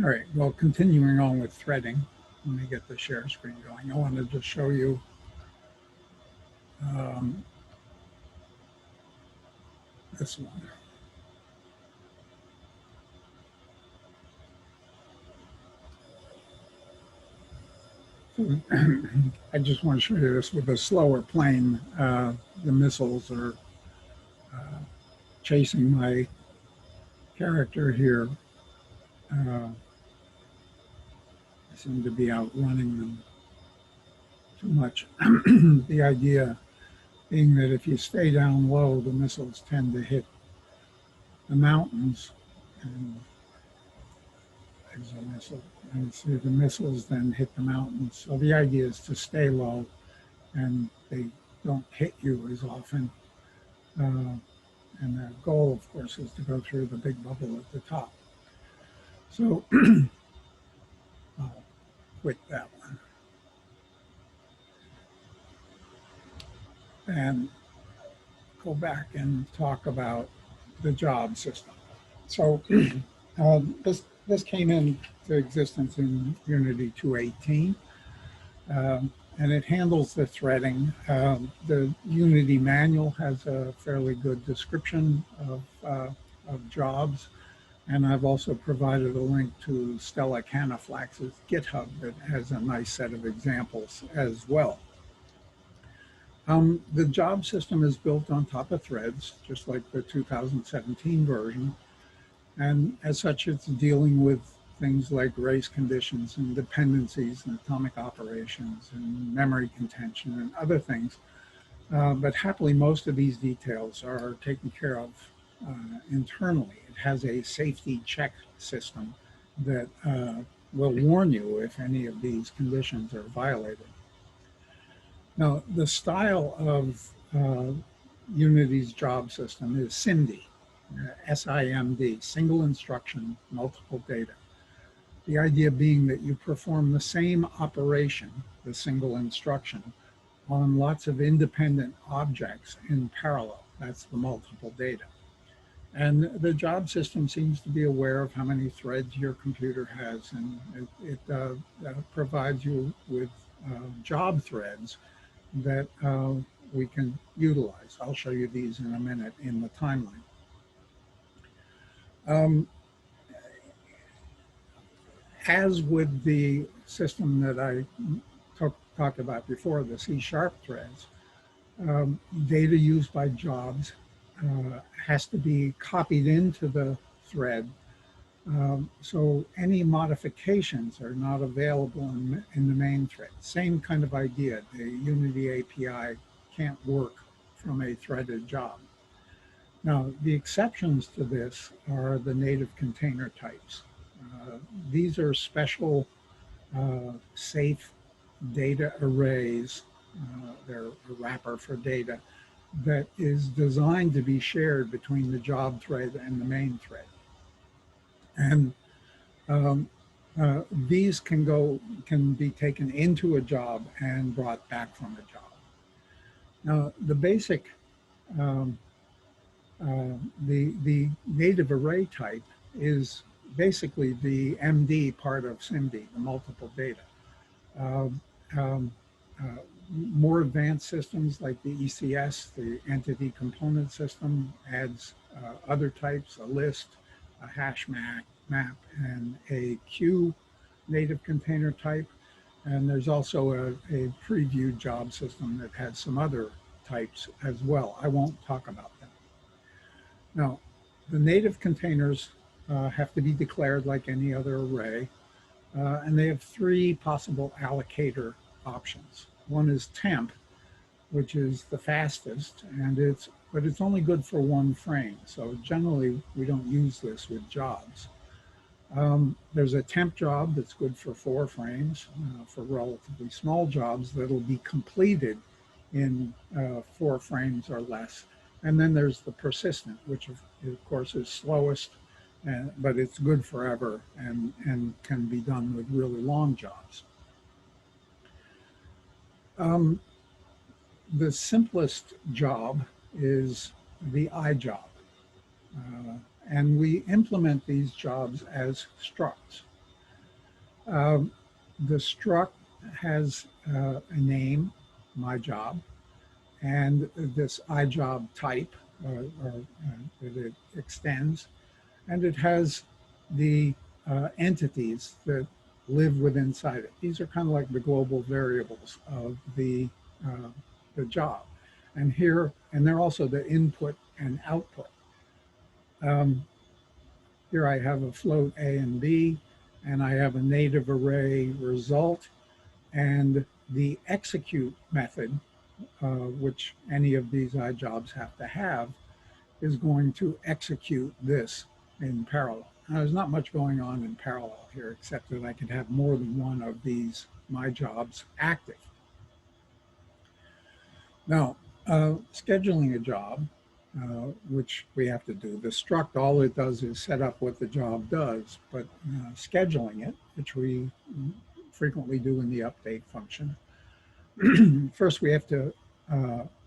All right, well, continuing on with threading, let me get the share screen going. I want to just show you um, this one. So I just want to show you this with a slower plane. The missiles are chasing my character here. I seem to be outrunning them too much. The idea being that if you stay down low, the missiles tend to hit the mountains. And there's a missile. And so the missiles then hit the mountains. So the idea is to stay low and they don't hit you as often. Uh, and the goal, of course, is to go through the big bubble at the top. So I'll quit that one and go back and talk about the job system. So this came into existence in Unity 2.18, and it handles the threading. The Unity manual has a fairly good description of jobs, and I've also provided a link to Stella Canaflax's GitHub that has a nice set of examples as well. The job system is built on top of threads, just like the 2017 version. And as such, it's dealing with things like race conditions and dependencies and atomic operations and memory contention and other things. But happily, most of these details are taken care of internally. It has a safety check system that will warn you if any of these conditions are violated. Now, the style of Unity's job system is SIMD, SIMD, single instruction, multiple data. The idea being that you perform the same operation, the single instruction, on lots of independent objects in parallel. That's the multiple data. And the job system seems to be aware of how many threads your computer has, and it provides you with job threads that we can utilize. I'll show you these in a minute in the timeline. Um, as with the system that I talked about before, the C# threads, data used by jobs has to be copied into the thread. So any modifications are not available in the main thread. Same kind of idea. The Unity API can't work from a threaded job. Now, the exceptions to this are the native container types. These are special safe data arrays. They're a wrapper for data that is designed to be shared between the job thread and the main thread. And these can be taken into a job and brought back from a job. Now, the basic, the native array type is basically the MD part of SIMD, the multiple data. Um, um, More advanced systems like the ECS, the entity component system, adds other types, a list, a hash map, and a queue native container type. And there's also a preview job system that has some other types as well. I won't talk about them. Now, the native containers have to be declared like any other array. And they have three possible allocator options. One is temp, which is the fastest, but it's only good for one frame. So generally, we don't use this with jobs. There's a temp job that's good for 4 frames for relatively small jobs that'll be completed in 4 frames or less. And then there's the persistent, which of course is slowest, but it's good forever and can be done with really long jobs. The simplest job is the iJob. And we implement these jobs as structs. Um, the struct has a name, my job, and this iJob type that it extends, and it has the entities that live within inside it. These are kind of like the global variables of the job. And here, and they're also the input and output. Um, Here I have a float A and B, and I have a native array result, and the execute method, which any of these iJobs have to have, is going to execute this in parallel. Now, there's not much going on in parallel here, except that I could have more than one of these my jobs active. Now, scheduling a job, which we have to do, the struct, all it does is set up what the job does, but scheduling it, which we frequently do in the update function, first we have to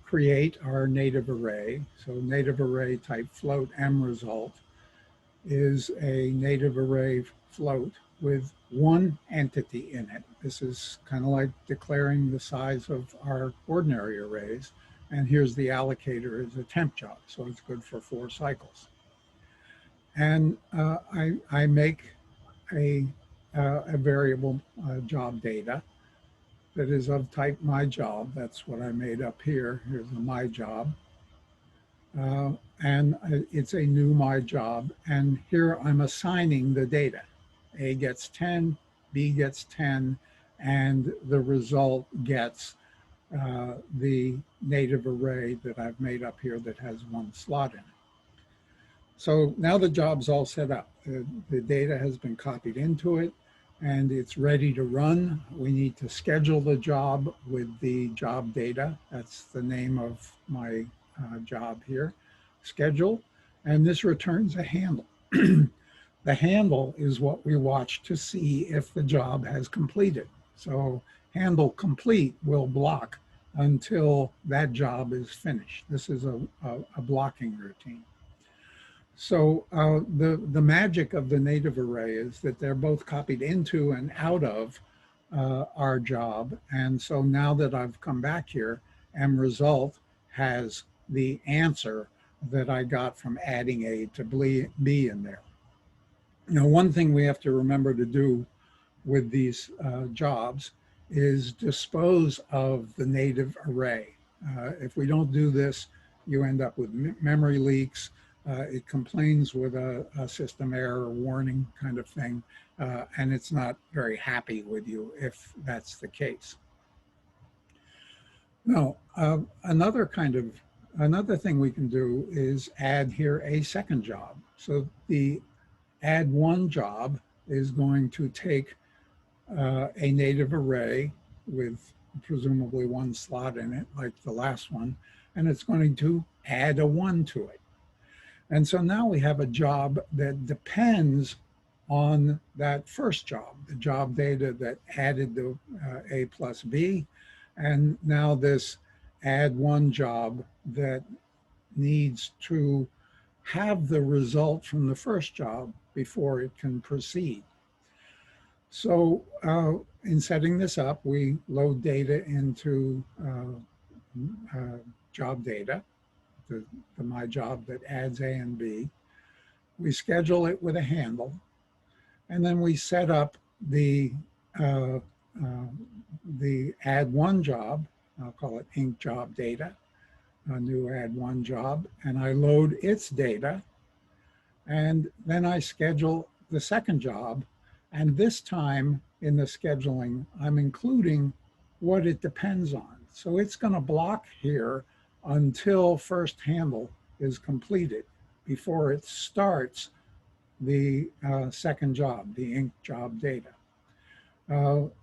create our native array. So native array type float M result is a native array float with one entity in it. This is kind of like declaring the size of our ordinary arrays. And here's the allocator as a temp job. So it's good for 4 cycles. And I make a variable job data that is of type my job. That's what I made up here. Here's a my job. And it's a new my job. And here I'm assigning the data. A gets 10, B gets 10, and the result gets the native array that I've made up here that has 1 slot in it. So now the job's all set up. The data has been copied into it, and it's ready to run. We need to schedule the job with the job data. That's the name of my job here, schedule, and this returns a handle. The handle is what we watch to see if the job has completed. So handle complete will block until that job is finished. This is a blocking routine. So the magic of the native array is that they're both copied into and out of our job. And so now that I've come back here, mResult has the answer that I got from adding A to B in there. Now, one thing we have to remember to do with these jobs is dispose of the native array. If we don't do this, you end up with memory leaks. It complains with a system error warning kind of thing, and it's not very happy with you if that's the case. Now, another thing we can do is add here a second job. So the add one job is going to take a native array with presumably 1 slot in it, like the last one, and it's going to add a 1 to it. And so now we have a job that depends on that first job, the job data that added the A plus B, and now this add 1 job that needs to have the result from the first job before it can proceed. So in setting this up, we load data into job data, the my job that adds A and B. We schedule it with a handle, and then we set up the add 1 job. I'll call it inc job data, a new add 1 job, and I load its data, and then I schedule the second job. And this time in the scheduling, I'm including what it depends on. So it's going to block here until first handle is completed before it starts the second job, the inc job data.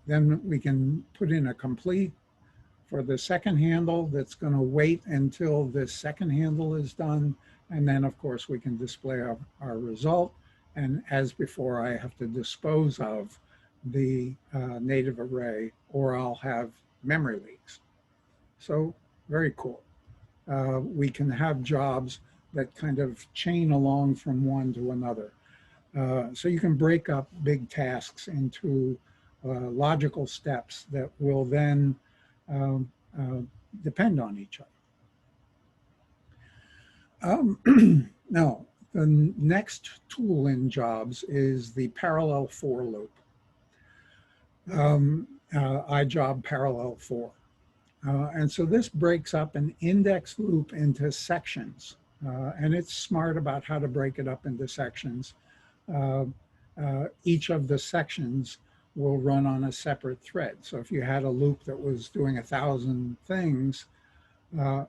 Then we can put in a complete for the second handle that's going to wait until this second handle is done. And then, of course, we can display our result. And as before, I have to dispose of the native array or I'll have memory leaks. So very cool. We can have jobs that kind of chain along from one to another. So you can break up big tasks into logical steps that will then um, uh, depend on each other. Now, the next tool in Jobs is the parallel for loop, iJob parallel for. And so this breaks up an index loop into sections. And it's smart about how to break it up into sections. Uh, each of the sections will run on a separate thread. So if you had a loop that was doing 1,000 things, uh,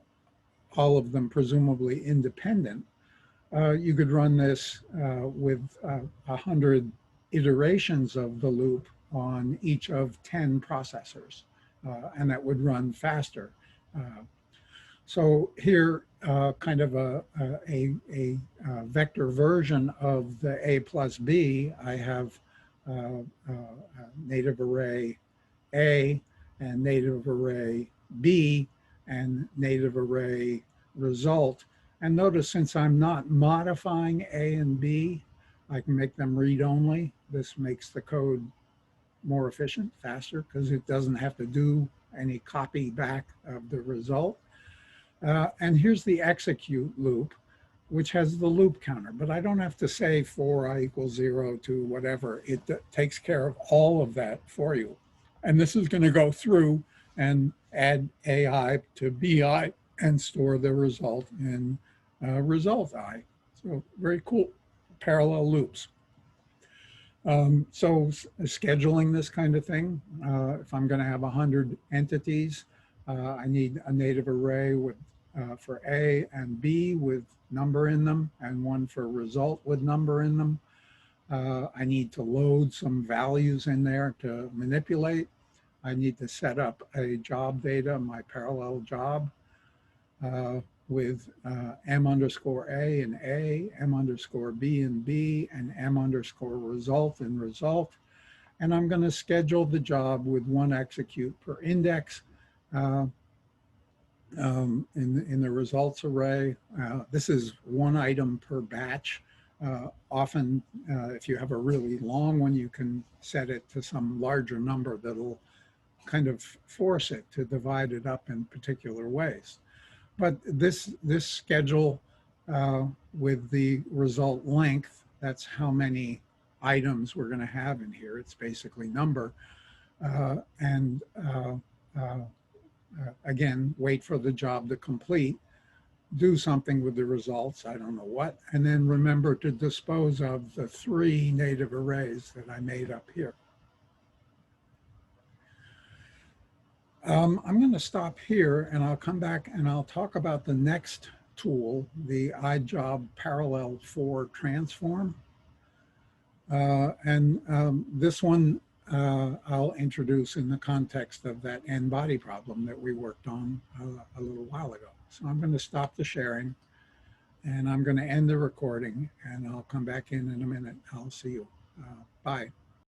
all of them presumably independent, you could run this with 100 iterations of the loop on each of 10 processors, and that would run faster. So here, kind of a vector version of the A plus B, I have native array A and native array B and native array result. And notice, since I'm not modifying A and B, I can make them read-only. This makes the code more efficient, faster, because it doesn't have to do any copy back of the result. And here's the execute loop, which has the loop counter, but I don't have to say for I equals 0 to whatever. It takes care of all of that for you. And this is going to go through and add AI to BI and store the result in result I. So very cool, parallel loops. So scheduling this kind of thing, if I'm going to have 100 entities, I need a native array with for A and B with number in them, and one for result with number in them. I need to load some values in there to manipulate. I need to set up a job data, my parallel job, with M underscore A and A, M underscore B and B, and M underscore result and result. And I'm going to schedule the job with one execute per index in the results array. This is one item per batch. Often, if you have a really long one, you can set it to some larger number that'll kind of force it to divide it up in particular ways. But this schedule with the result length, that's how many items we're going to have in here. It's basically number. Again, wait for the job to complete, do something with the results, I don't know what, and then remember to dispose of the 3 native arrays that I made up here. I'm going to stop here, and I'll come back and I'll talk about the next tool, the iJob parallel for transform. This one I'll introduce in the context of that n-body problem that we worked on a little while ago. So I'm going to stop the sharing, and I'm going to end the recording, and I'll come back in a minute. I'll see you. Bye.